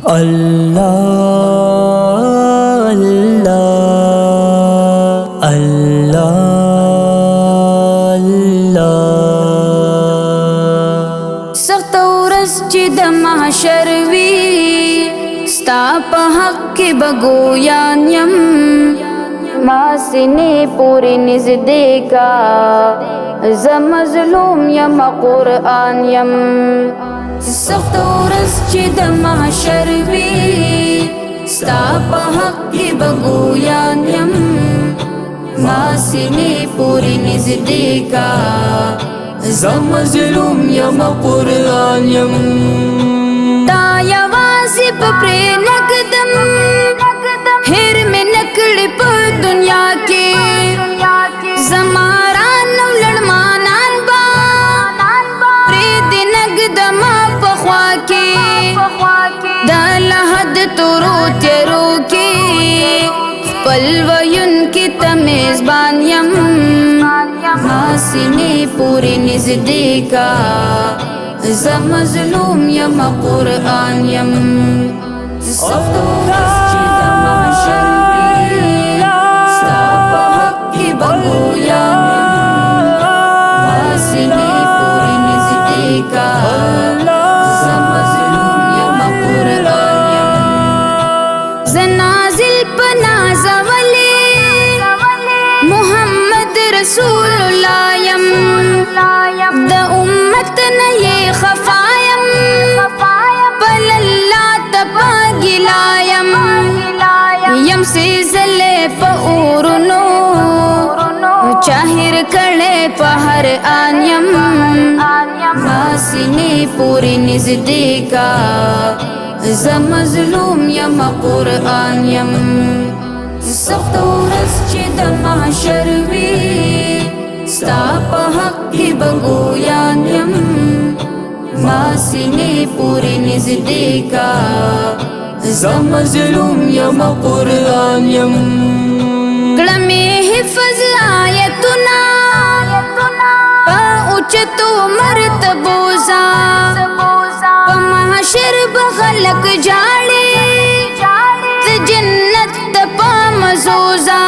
अल्लाह अल्लाह अल्लाह अल्लाह। सख्त ورځ چې د محشر وي ستا په حق کې بګویان یم ما سینې پورې نږدې کا زه مظلوم یم قرآن یم سخت ورځ چې د محشر وي ستا په حق کې بګویان یم ما سینې پورې نږدې کا زه مظلوم یم قرآن یم تا یوازې په پرې نګدم هیر مې نکړې په دنیا کې زما رانه لړمانان با پرې دې نګدم په خوا کې د لحد تورو تیرو کې خپل ویونکي ته میزبان یم ما سینې پورې نږدې کا زه مظلوم یم قرآن یم سخت ورځ چې د محشر وي ستا په حق کې بګویان یم ما سینې پورې نږدې کا زه مظلوم یم قرآن یم زه نازل په نازولې محمد رسول الله یم د امت نه یې خفا یم بل الله ته پاګلا یم یم سېزلې په اورونو چاهر کړې په هر آن یم ما سینې پورې نږدې کا زه مظلوم یم قرآن یم سخت ورځ چې د محشر وي ستا په حق کې بګویان یم ما سینې پورې نږدې کا زه مظلوم یم قرآن یم کړه مې حفظ آیتونه په اوچتو مرتبو ځه په محشر به خلک ژاړي د جنت د په مزو ځه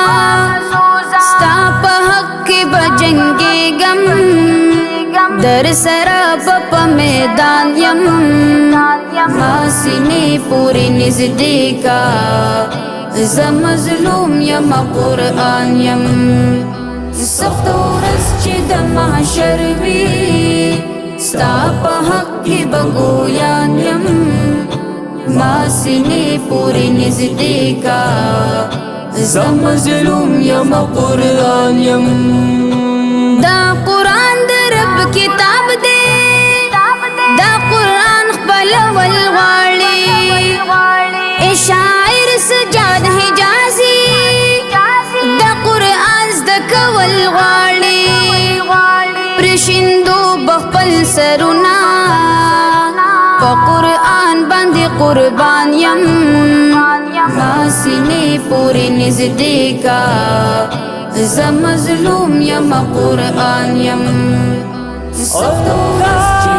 ستا په حق کې به جنګېږم در سره په میدان یم ما سینې پورې نږدې کا زه مظلوم یم قرآن یم سخت ورځ چې د محشر وي ستا په حق کې بګویان یم ما سینې پورې نږدې کا زه مظلوم یم قرآن یم دا قرآن د رب کتاب دی دا قرآن خپلول غواړي ای شاعر سجاد حجازي دا قرآن زده کول غواړي پرشندو بخپل سرونه په قرآن باندې قربان یم ما سینې پورې نږدې کا زه مظلوم یم قرآن یم سخت ورځ چې